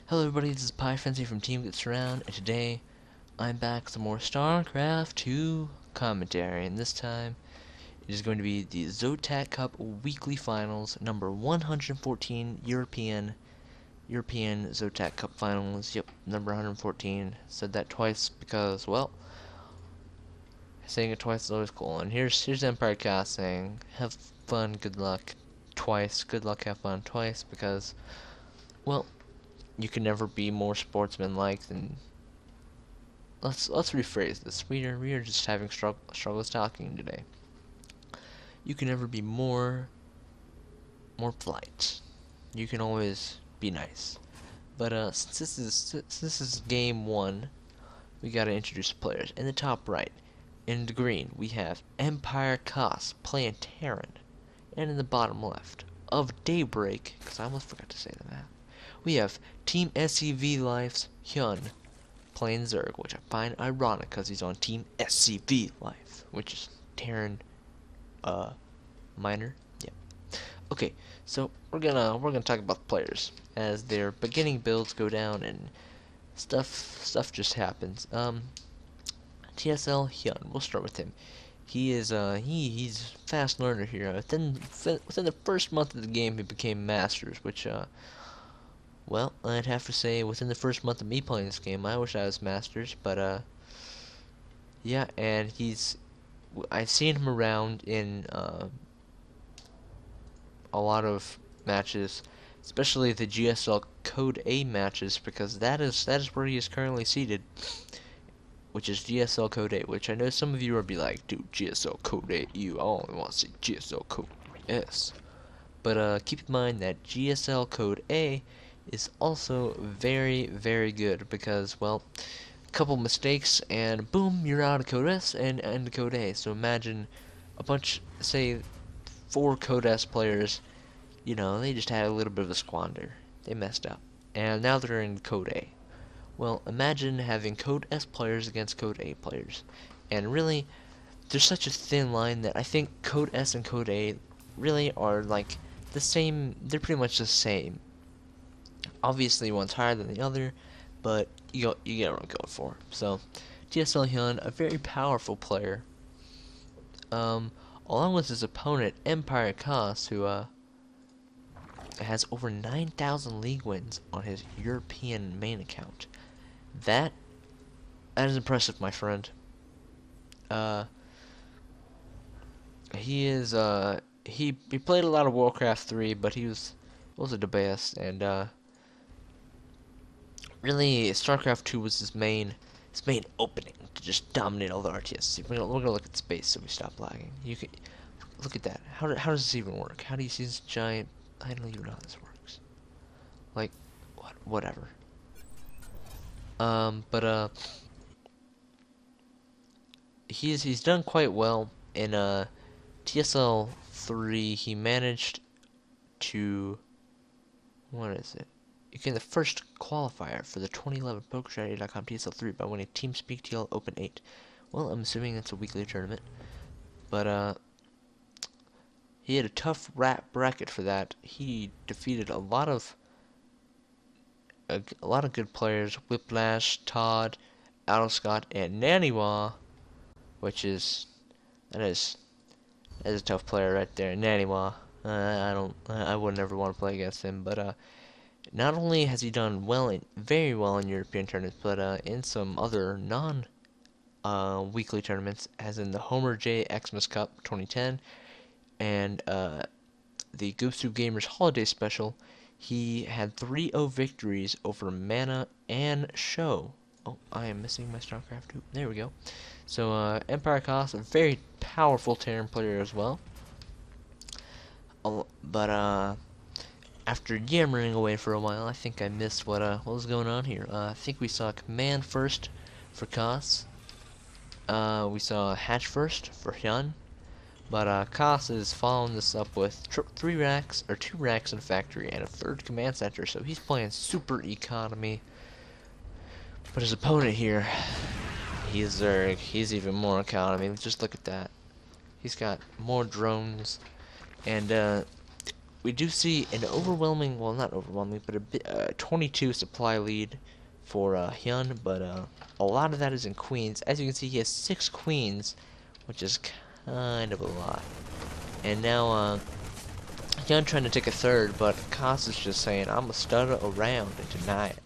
Hello everybody, this is Piefrenzy from Team Gets Around, and today I'm back with some more StarCraft 2 commentary, and this time it is going to be the ZOTAC Cup Weekly Finals, number 114 European ZOTAC Cup Finals. Yep, number 114. Said that twice because, well, saying it twice is always cool. And here's EmpireKas saying, have fun, good luck, twice, good luck, have fun, twice, because, well, you can never be more sportsmanlike than. Let's rephrase this. We are just having struggles talking today. You can never be more polite. You can always be nice. But since this is game one, we gotta introduce the players. In the top right, in the green, we have EmpireKas playing Terran, and in the bottom left of Daybreak, because I almost forgot to say that, we have Team SCV Life's Hyun playing Zerg, which I find ironic because he's on Team SCV Life, which is Terran minor. Yeah. Okay, so we're gonna talk about the players as their beginning builds go down and stuff just happens. TSLHyun, we'll start with him. He is he's a fast learner here. Within the first month of the game, he became masters, which well, I'd have to say within the first month of me playing this game, I wish I was Masters, but yeah, and I've seen him around in a lot of matches, especially the GSL Code A matches, because that is where he is currently seated, which is GSL Code A, which I know some of you will be like, dude, GSL Code A, I only want to see GSL Code S. But keep in mind that GSL Code A is also very, very good because, well, a couple mistakes and boom, you're out of Code S and into Code A. So imagine a bunch, say, 4 Code S players, you know, they just had a little bit of a squander. They messed up. And now they're in Code A. Well, imagine having Code S players against Code A players. And really, there's such a thin line that I think Code S and Code A really are like the same, they're pretty much the same. Obviously, one's higher than the other, but you get what I'm going for. So, TSLHyun, a very powerful player, along with his opponent EmpireKas, who has over 9,000 league wins on his European main account. That is impressive, my friend. He is he played a lot of Warcraft 3, but he wasn't the best, and really, StarCraft 2 was his main opening to just dominate all the RTS. We're gonna look at space so we stop lagging. You can look at that. How does this even work? How do you see this giant? I don't even know how this works. Like, whatever. But he's done quite well in TSL 3. He managed to, what is it? Became the first qualifier for the 2011 PokerStrategy.com TSL3 by winning TeamSpeak TL Open 8. Well, I'm assuming that's a weekly tournament, but he had a tough bracket for that. He defeated a lot of good players: Whiplash, Todd, Scott, and Naniwa, which is that is a tough player right there, Naniwa. I would never want to play against him, but not only has he done very well in European tournaments, but in some other non-weekly tournaments, as in the Homer J Xmas Cup 2010 and the Goopsoup Gamers Holiday Special, he had 3-0 victories over Mana and Show. Oh, I am missing my StarCraft 2. There we go. So EmpireKas, a very powerful Terran player as well. But after yammering away for a while, I think I missed what was going on here. I think we saw Command first for Kas. We saw Hatch first for Hyun. But Kas is following this up with 2 racks in Factory and a 3rd Command Center, so he's playing super economy. But his opponent here, he's Zerg. He's even more economy. Just look at that. He's got more drones, and we do see an overwhelming, well, not overwhelming, but a bit, 22 supply lead for Hyun, but a lot of that is in queens. As you can see, he has 6 queens, which is kind of a lot. And now Hyun trying to take a third, but Kas is just saying, I'm gonna stutter around and deny it.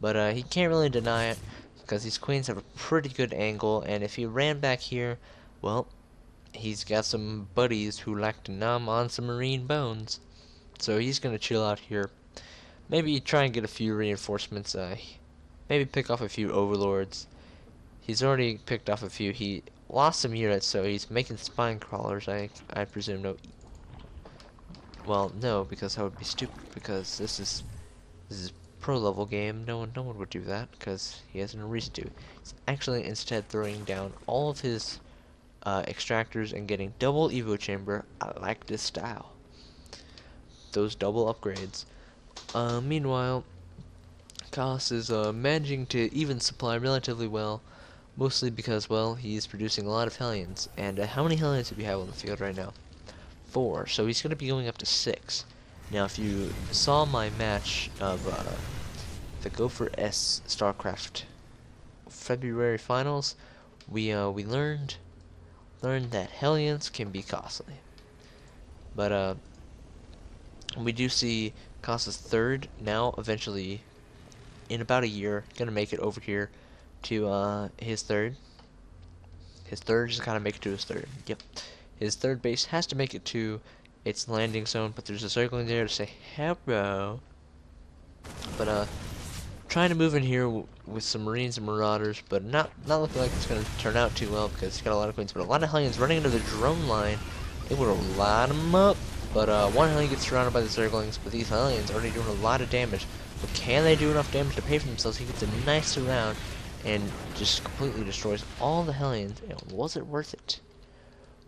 But he can't really deny it because these queens have a pretty good angle, and if he ran back here, well, he's got some buddies who like to nom on some marine bones. So he's gonna chill out here. Maybe try and get a few reinforcements. Maybe pick off a few overlords. He's already picked off a few. He lost some units, so he's making spine crawlers. I presume. No. Well, no, because that would be stupid. Because this is pro level game. No one would do that because he has no reason to. He's actually instead throwing down all of his extractors and getting double evo chamber. I like this style. Those double upgrades. Meanwhile, Kas is managing to even supply relatively well, mostly because, well, he's producing a lot of Hellions. And how many Hellions do we have on the field right now? 4. So he's going to be going up to 6. Now, if you saw my match of the Gopher S StarCraft February finals, we learned that Hellions can be costly. But we do see Kas's third now eventually in about a year gonna make it over here to his third. His third just gotta make it to his third. Yep. His third base has to make it to its landing zone, but there's a circle in there to say hello. But trying to move in here with some Marines and Marauders, but not looking like it's gonna turn out too well because he's got a lot of queens, but a lot of Hellions running into the drone line. It would have line them up. But one Hellion gets surrounded by the Zerglings, but these Hellions are already doing a lot of damage. But can they do enough damage to pay for themselves? He gets a nice surround and just completely destroys all the Hellions. And was it worth it?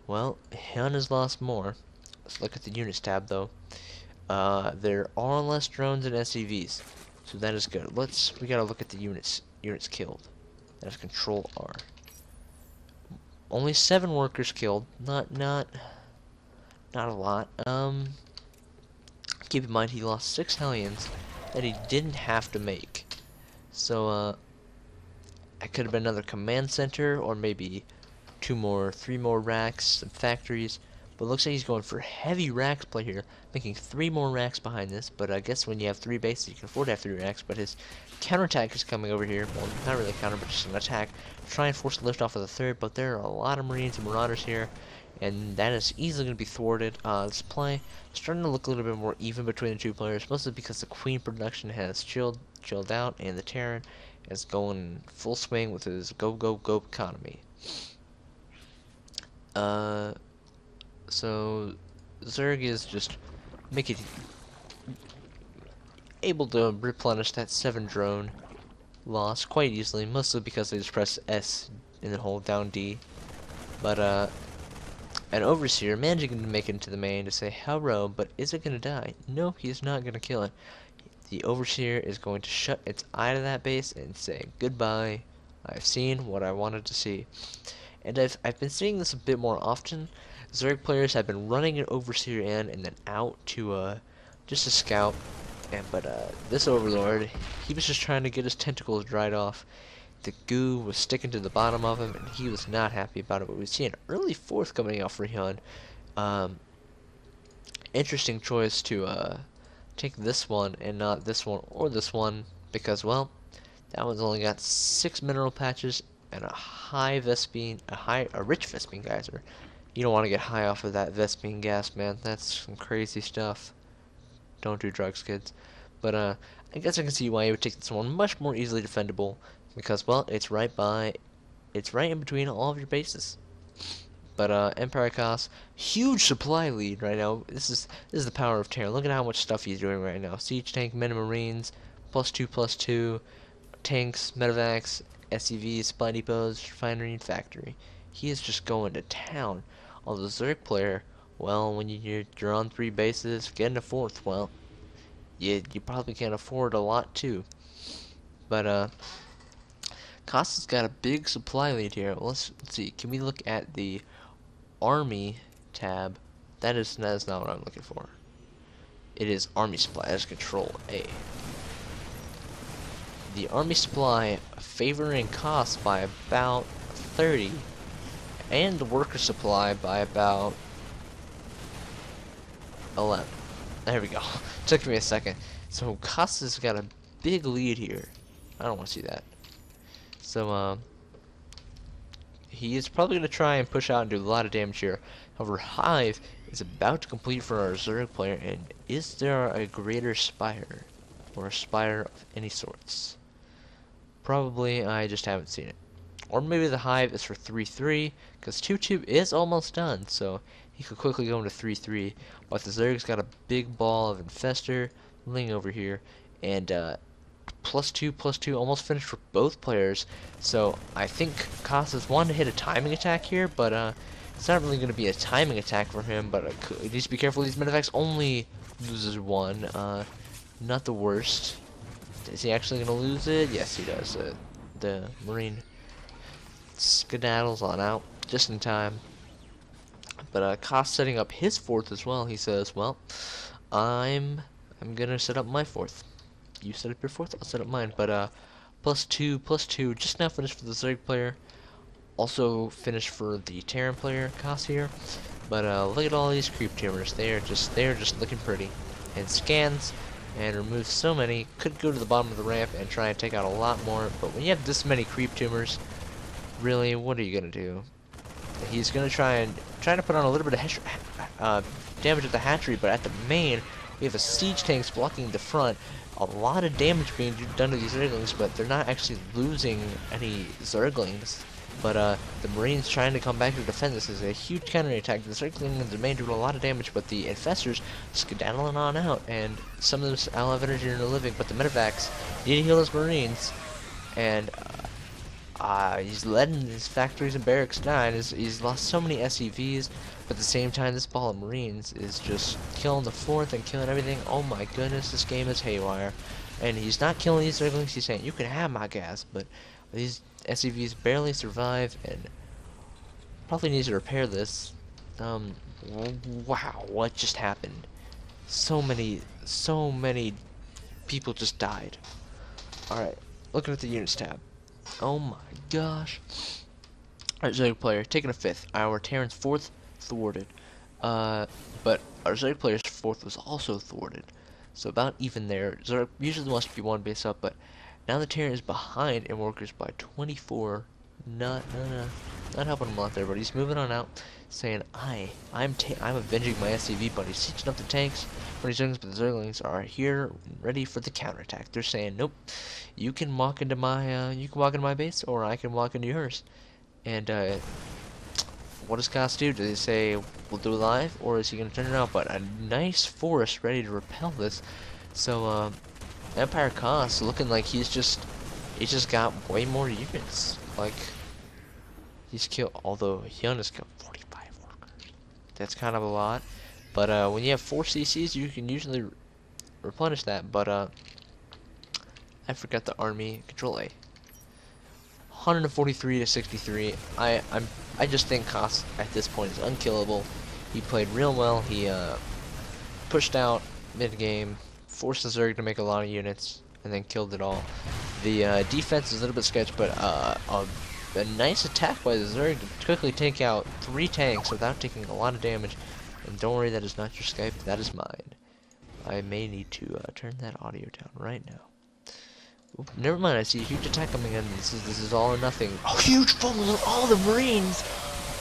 Well, Hyun has lost more. Let's look at the units tab though. There are less drones and SCVs, so that is good. We gotta look at the units killed. That's Control R. Only 7 workers killed. Not a lot. Keep in mind he lost 6 Hellions that he didn't have to make. So it could have been another command center or maybe 3 more racks, some factories. But it looks like he's going for heavy racks play here, making 3 more racks behind this. But I guess when you have 3 bases, you can afford to have 3 racks. But his counterattack is coming over here. Well, not really counter, but just an attack. Try and force the lift off of the third. But there are a lot of Marines and Marauders here, and that is easily going to be thwarted. This play starting to look a little bit more even between the 2 players, mostly because the Queen production has chilled out, and the Terran is going full swing with his go economy. So Zerg is just able to replenish that 7 drone loss quite easily, mostly because they just press S and then hold down D. But an Overseer managing to make it into the main to say hello, but is it gonna die? No, he's not gonna kill it. The Overseer is going to shut its eye to that base and say goodbye. I've seen what I wanted to see. And I've been seeing this a bit more often. Zerg players have been running an Overseer in and then out to just to scout. But this Overlord, he was just trying to get his tentacles dried off. The goo was sticking to the bottom of him, and he was not happy about it. But we see an early 4th coming out for Hyun. Interesting choice to take this one and not this one or this one, because, well, that one's only got 6 mineral patches and a rich Vespene geyser. You don't want to get high off of that Vespene gas, man. That's some crazy stuff. Don't do drugs, kids. But I guess I can see why you would take this one. Much more easily defendable because, well, it's right in between all of your bases. But EmpireKas, huge supply lead right now. This is the power of Terran. Look at how much stuff he's doing right now. Siege tank, men and marines, +2/+2, tanks, medevacs, SCVs, supply depots, refinery, and factory. He is just going to town. Although the Zerg player, well, when you're on 3 bases, getting a 4th, well, you probably can't afford a lot too. But Kas has got a big supply lead here. Let's see. Can we look at the Army tab? That is not what I'm looking for. it is Army Supply as Control A. The Army Supply favoring cost by about 30, and the Worker Supply by about 11. There we go. Took me a second. So Costa's got a big lead here. I don't want to see that. So he is probably going to try and push out and do a lot of damage here. However, Hive is about to complete for our Zerg player, and is there a greater Spire? Or a Spire of any sorts? Probably, I just haven't seen it. Or maybe the Hive is for 3-3, because 2-2 is almost done, so he could quickly go into 3-3. But the Zerg's got a big ball of Infestor, Ling over here, and +2/+2 almost finished for both players. So I think Casas wanted to hit a timing attack here, but it's not really going to be a timing attack for him. But he needs to be careful. These Medivacs only loses one. Not the worst. Is he actually going to lose it? Yes, he does. The Marine skedaddles on out just in time. But Kas setting up his fourth as well. He says, "Well, I'm gonna set up my fourth. You set up your fourth, I'll set up mine." But +2/+2 just now finished for the Zerg player. Also finished for the Terran player, Kas here. But look at all these creep tumors. They're just looking pretty. And scans and remove so many. Could go to the bottom of the ramp and try and take out a lot more. But when you have this many creep tumors, really, what are you gonna do? He's gonna try to put on a little bit of damage at the hatchery, but at the main, we have a siege tanks blocking the front. A lot of damage being done to these Zerglings, but they're not actually losing any Zerglings. But the Marines trying to come back to defend. This is a huge counterattack. The Zerglings in the main doing a lot of damage, but the Infestors skedaddling on out, and some of this Ally of Energy are living, but the Medivacs need to heal his Marines, and he's letting his factories and barracks die. He's lost so many SCVs, but at the same time, this ball of Marines is just killing the fourth and killing everything. Oh my goodness, this game is haywire. And he's not killing these Zerglings. He's saying, "You can have my gas," but these SCVs barely survive, and probably needs to repair this. Wow, what just happened? So many people just died. Alright, looking at the units tab. Oh my gosh. Alright, Zerg player, taking a 5th. Our Terran's 4th, thwarted. But our Zerg player's 4th was also thwarted. So about even there. Zerg usually wants to be one base up, but now the Terran is behind in workers by 24. Not helping him out there, but he's moving on out, saying, I'm avenging my SCV buddies, sieging up the tanks for these Zerglings, but the Zerglings are here ready for the counterattack. They're saying, "Nope, you can walk into my base, or I can walk into yours." And what does Kas do? Do they say we'll do it live, or is he gonna turn it out? But a nice forest ready to repel this. So EmpireKas looking like he's just got way more units. Like, he's killed, although Hyun has killed 45 workers. That's kind of a lot. But when you have 4 CCs, you can usually replenish that. But I forgot the army. Control A. 143 to 63. I just think Kas at this point is unkillable. He played real well. He pushed out mid game, forced the Zerg to make a lot of units, and then killed it all. The defense is a little bit sketchy, but a nice attack by the Zerg to quickly take out 3 tanks without taking a lot of damage. And don't worry, that is not your Skype, that is mine. I may need to turn that audio down right now. Oop, never mind, I see a huge attack coming in. This is all or nothing. A huge fumble on all the Marines!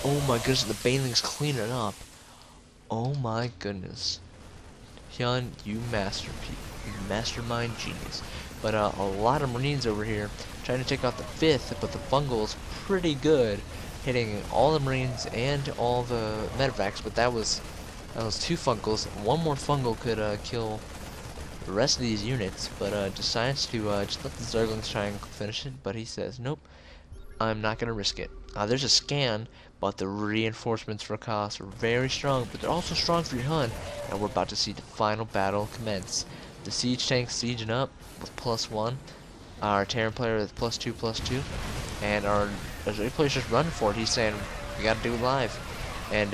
Oh my goodness, the Banelings clean it up. Oh my goodness. Hyun, you mastermind genius. But a lot of Marines over here trying to take out the 5th, but the Fungal's pretty good, hitting all the Marines and all the Medivacs. But that was 2 Fungals. One more Fungal could kill the rest of these units, but decides to just let the Zerglings try and finish it. But he says, "Nope, I'm not gonna risk it." There's a scan, but the reinforcements for Kas are very strong, but they're also strong for Hyun, and we're about to see the final battle commence. The siege tanks sieging up with +1, our Terran player with +2/+2, and our Zerg player's just running for it. He's saying, "We gotta do it live," and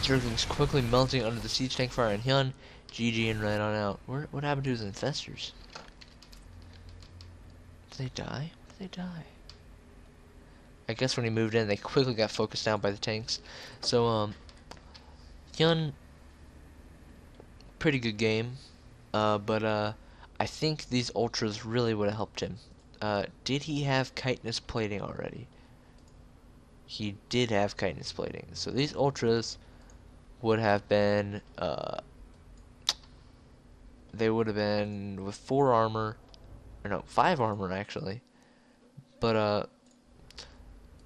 Zerglings quickly melting under the siege tank fire, and Hyun GG and right on out. What happened to his infestors? Did they die? Did they die? I guess when he moved in, they quickly got focused down by the tanks. So, Hyun, pretty good game. But I think these ultras really would have helped him. Did he have chitinous plating already? He did have chitinous plating. So these ultras would have been, they would have been with 4 armor, or no, 5 armor actually. But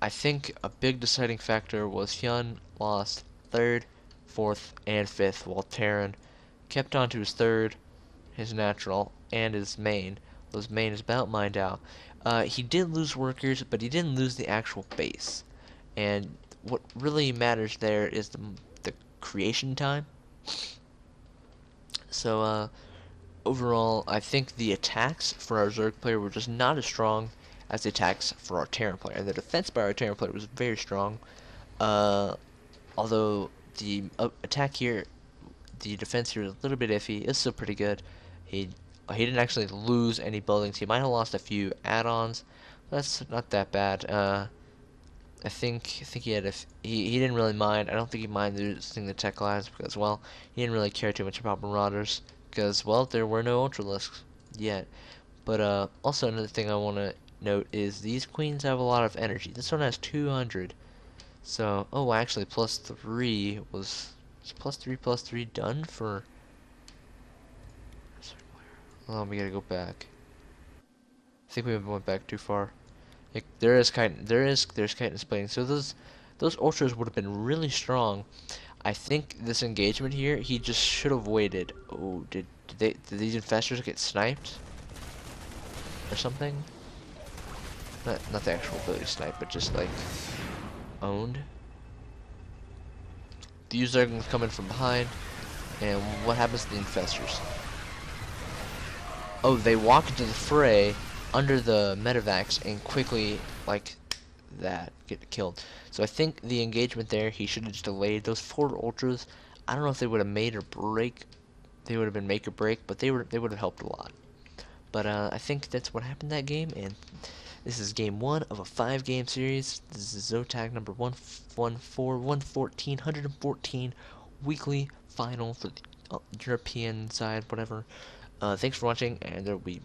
I think a big deciding factor was Hyun lost 3rd, 4th, and 5th, while Terran kept on to his 3rd, his natural, and his main. Well, his main is about mined out. He did lose workers, but he didn't lose the actual base. And what really matters there is the creation time. So, overall, I think the attacks for our Zerg player were just not as strong as the attacks for our Terran player. And the defense by our Terran player was very strong. Although the attack here, the defense here is a little bit iffy. It's still pretty good. He didn't actually lose any buildings. He might have lost a few add-ons. That's not that bad. I think he had he didn't really mind. I don't think he minded losing the tech lines because, well, he didn't really care too much about marauders because, well, there were no ultralisks yet. But also another thing I want to note is these queens have a lot of energy. This one has 200. So, oh, actually, +3 was +3 done for. Oh, we gotta go back. I think we went back too far. There's chitinous plating. So those ultras would have been really strong. I think this engagement here, he just should have waited. Oh, did these infestors get sniped or something? Not the actual ability snipe, but just like owned. These are coming from behind, and what happens to the infestors? Oh, they walk into the fray under the medevacs and quickly, like that, get killed. So I think the engagement there, he should have just delayed those 4 ultras. I don't know if they would have made or break. They would have been make or break, but they would have helped a lot. But I think that's what happened that game, and this is game 1 of a 5-game series. This is ZOTAC number 114 weekly final for the European side, whatever. Thanks for watching, and there will be,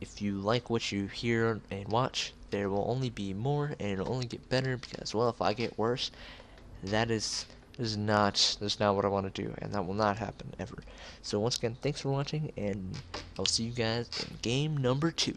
if you like what you hear and watch, there will only be more, and it'll only get better, because, well, if I get worse, that's not what I want to do, and that will not happen ever. So once again, thanks for watching, and I'll see you guys in game number 2.